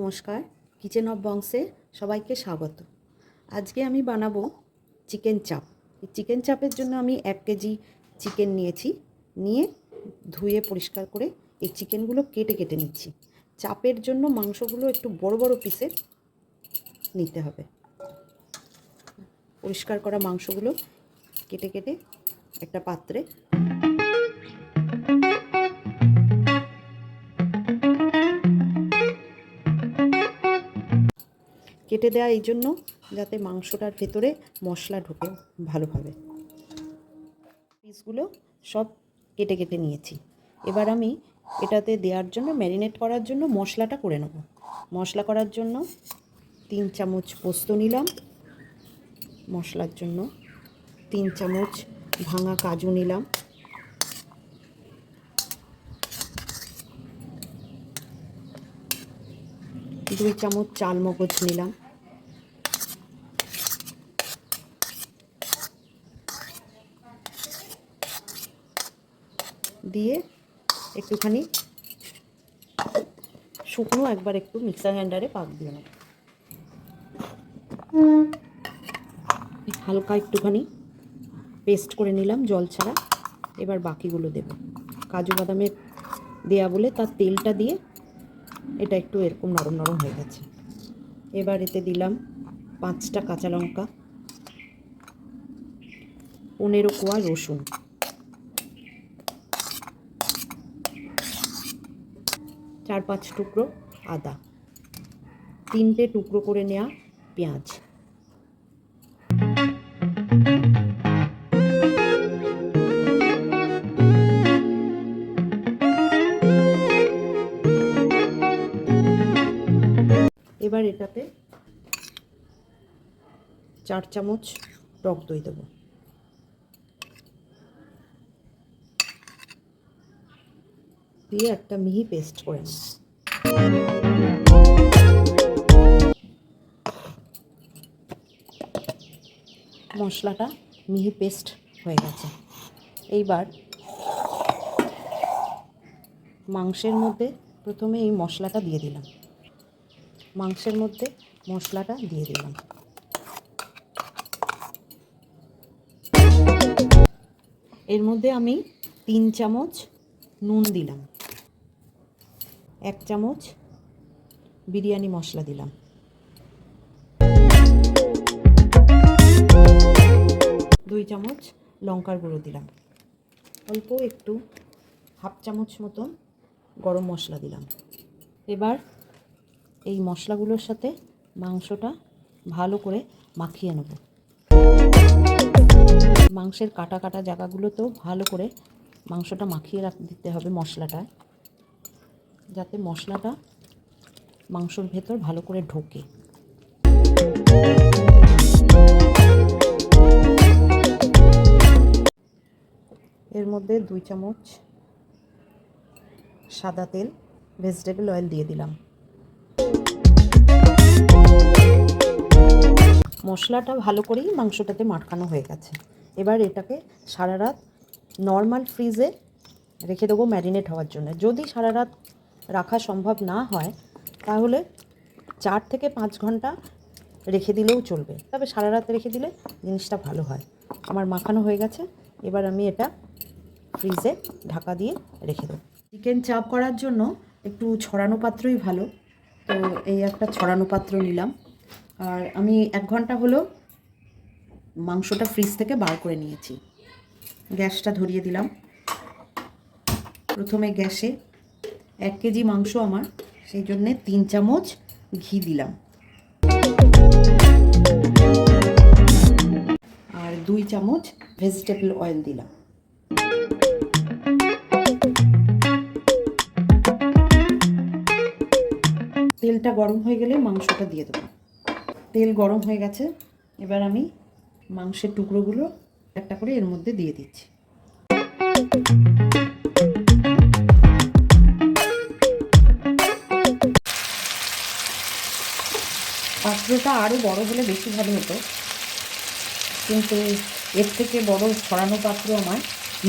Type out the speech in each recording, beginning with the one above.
নমস্কার, kitchen of বংসে সবাইকে স্বাগত। আজকে আমি বানাবো চিকেন চাপ। এই চিকেন চাপের জন্য আমি 1 কেজি চিকেন নিয়ে ধুয়ে পরিষ্কার করে এই চিকেনগুলো কেটে কেটে নিচ্ছি। চাপের জন্য মাংসগুলো একটু বড় বড় পিসে নিতে হবে। পরিষ্কার করা মাংসগুলো কেটে কেটে একটা পাত্রে কেটে দেওয়া এই জন্য যাতে মাংসটার ভেতরে মশলা ঢোকে ভালোভাবে। পিসগুলো সব কেটে কেটে নিয়েছি। এবার আমি এটাতে দেওয়ার জন্য ম্যারিনেট করার জন্য মশলাটা করে নেব। মশলা করার জন্য 3 চামচ পোস্ত নিলাম, মশলার জন্য 3 চামচ ভাঙা কাজু নিলাম, 2 চামচ চাল মগজ নিলাম, দিয়ে একটুখানি শুকনো একবার একটু মিক্সার গ্রাইন্ডারে পাক দিয়ে নেব। হালকা একটুখানি পেস্ট করে নিলাম জল ছাড়া। এবার বাকিগুলো দেব। কাজু বাদামের দেয়া বলে তার তেলটা দিয়ে এটা একটু এরকম নরম নরম হয়ে গেছে। এবার এতে দিলাম 5টা কাঁচা লঙ্কা, 15 কোয়া রসুন, 4-5 টুকরো আদা, 3টে টুকরো করে নেওয়া পেঁয়াজ, এবার এটাতে 4 চামচ টক দই দেবো। দিয়ে একটা মিহি পেস্ট করে নেব। মশলাটা মিহি পেস্ট হয়ে গেছে। এইবার মাংসের মধ্যে প্রথমে এই মশলাটা দিয়ে দিলাম। এর মধ্যে আমি 3 চামচ নুন দিলাম, 1 চামচ বিরিয়ানি মশলা দিলাম, 2 চামচ লঙ্কার গুঁড়ো দিলাম, অল্প একটু 1/2 চামচ মতন গরম মশলা দিলাম। এবার এই মশলাগুলোর সাথে মাংসটা ভালো করে মাখিয়ে নেব। মাংসের কাটা কাটা জায়গাগুলোতেও ভালো করে মাংসটা মাখিয়ে দিতে হবে মশলাটা, যাতে মশলাটা মাংসর ভেতর ভালো করে ঢোকে। এর মধ্যে 2 চামচ সাদা তেল ভেজিটেবল অয়েল দিয়ে দিলাম। মশলাটা ভালো করেই মাংসটাতে মাখানো হয়ে গেছে। এবার এটাকে সারা রাত নর্মাল ফ্রিজে রেখে দেবো ম্যারিনেট হওয়ার জন্য। যদি সারা রাত রাখা সম্ভব না হয় তাহলে 4 থেকে 5 ঘন্টা রেখে দিলেও চলবে, তবে সারা রাত রেখে দিলে জিনিসটা ভালো হয়। আমার মাখানো হয়ে গেছে। এবার আমি এটা ফ্রিজে ঢাকা দিয়ে রেখে দেবো। চিকেন চাপ করার জন্য একটু ছড়ানো পাত্রই ভালো, তো এই একটা ছড়ানো পাত্র নিলাম। আর আমি 1 ঘন্টা হলো মাংসটা ফ্রিজ থেকে বার করে নিয়েছি। গ্যাসটা ধরিয়ে দিলাম। প্রথমে গ্যাসে 1 কেজি মাংস আমার, সেই জন্যে 3 চামচ ঘি দিলাম আর 2 চামচ ভেজিটেবল অয়েল দিলাম। তেলটা গরম হয়ে গেলে মাংসটা দিয়ে দেবো। তেল গরম হয়ে গেছে। এবার আমি মাংসের টুকরোগুলো একটা করে এর মধ্যে দিয়ে দিচ্ছি। পাত্রটা আরও বড় হলে বেশি ভালো হতো, কিন্তু এর থেকে বড় ছড়ানো পাত্র আমার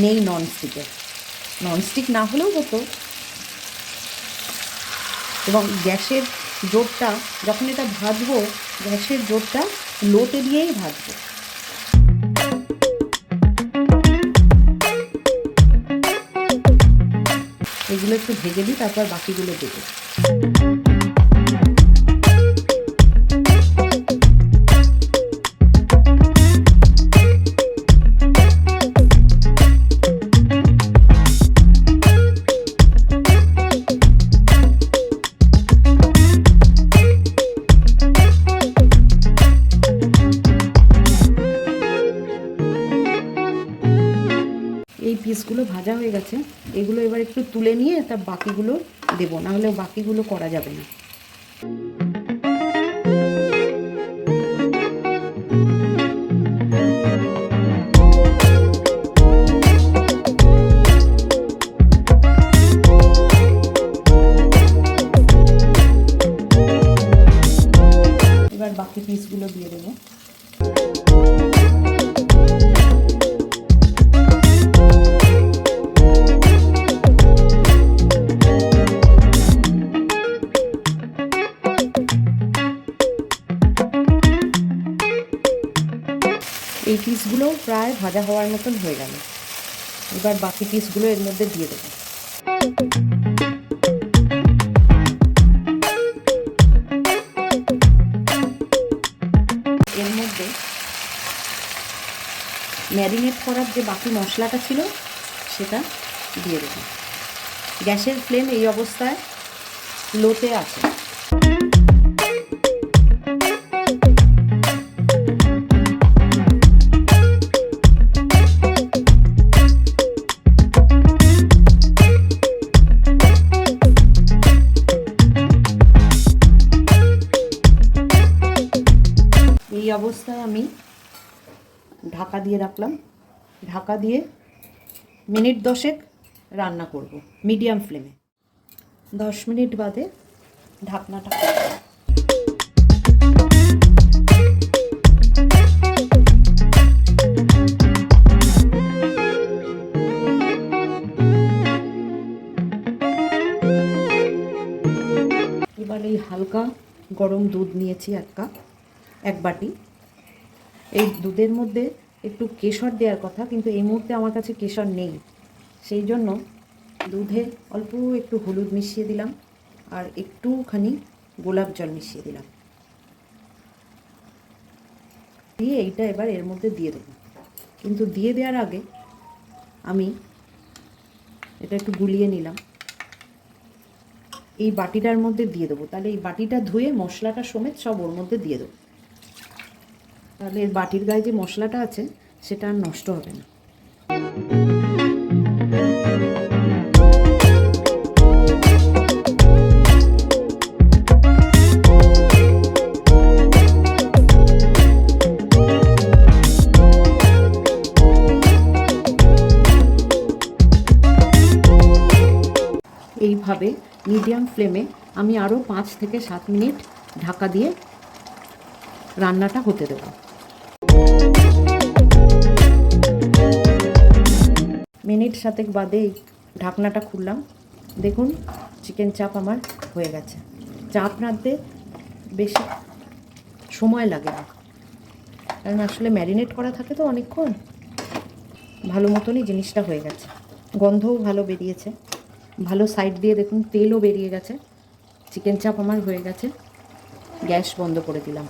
নেই ননস্টিকের। ননস্টিক না হলেও হতো, এবং গ্যাসের জোরটা যখন এটা ভাজবো, গ্যাসের জোরটা লোতে দিয়েই ভাজবো। এগুলো একটু ভেজে দিই, তারপর বাকিগুলো দেবো। এই পিসগুলো ভাজা হয়ে গেছে, এগুলো এবার একটু তুলে নিয়ে তার বাকিগুলো দেবো, নাহলে বাকিগুলো করা যাবে না। এবার বাকি পিসগুলো দিয়ে দেবো। এই পিসগুলো প্রায় ভাজা হওয়ার মতন হয়ে গেল। এবার বাকি পিসগুলো এর মধ্যে দিয়ে দেবো। এর মধ্যে ম্যারিনেট করার যে বাকি মশলাটা ছিল সেটা দিয়ে দেবো। গ্যাসের ফ্লেম এই অবস্থায় লোতে আছে। এই অবস্থায় আমি ঢাকা দিয়ে রাখলাম। ঢাকা দিয়ে মিনিট 10 রান্না করব মিডিয়াম ফ্লেমে। 10 মিনিট বাদে ঢাকনাটা এবার এই হালকা গরম দুধ নিয়েছি 1 বাটি। এই দুধের মধ্যে একটু কেশর দেওয়ার কথা, কিন্তু এই মুহূর্তে আমার কাছে কেশর নেই, সেই জন্য দুধে অল্প একটু হলুদ মিশিয়ে দিলাম আর একটুখানি গোলাপ জল মিশিয়ে দিলাম। দিয়ে এইটা এবার এর মধ্যে দিয়ে দেবো। কিন্তু দিয়ে দেওয়ার আগে আমি এটা একটু গুলিয়ে নিলাম, এই বাটিটার মধ্যে দিয়ে দেবো। তাহলে এই বাটিটা ধুয়ে মশলাটা সমেত সব ওর মধ্যে দিয়ে দেবো। তাহলে এর বাটির গায়ে যে মশলাটা আছে সেটা আর নষ্ট হবে না। এইভাবে মিডিয়াম ফ্লেমে আমি আরও 5 থেকে 7 মিনিট ঢাকা দিয়ে রান্নাটা হতে দেব। মিনিট 7 বাদে ঢাকনাটা খুললাম। দেখুন চিকেন চাপ আমার হয়ে গেছে। চাপ রাঁধতে বেশি সময় লাগে না, কারণ আসলে ম্যারিনেট করা থাকে তো অনেকক্ষণ। ভালো মতনই জিনিসটা হয়ে গেছে, গন্ধও ভালো বেরিয়েছে, ভালো সাইড দিয়ে দেখুন তেলও বেরিয়ে গেছে। চিকেন চাপ আমার হয়ে গেছে। গ্যাস বন্ধ করে দিলাম।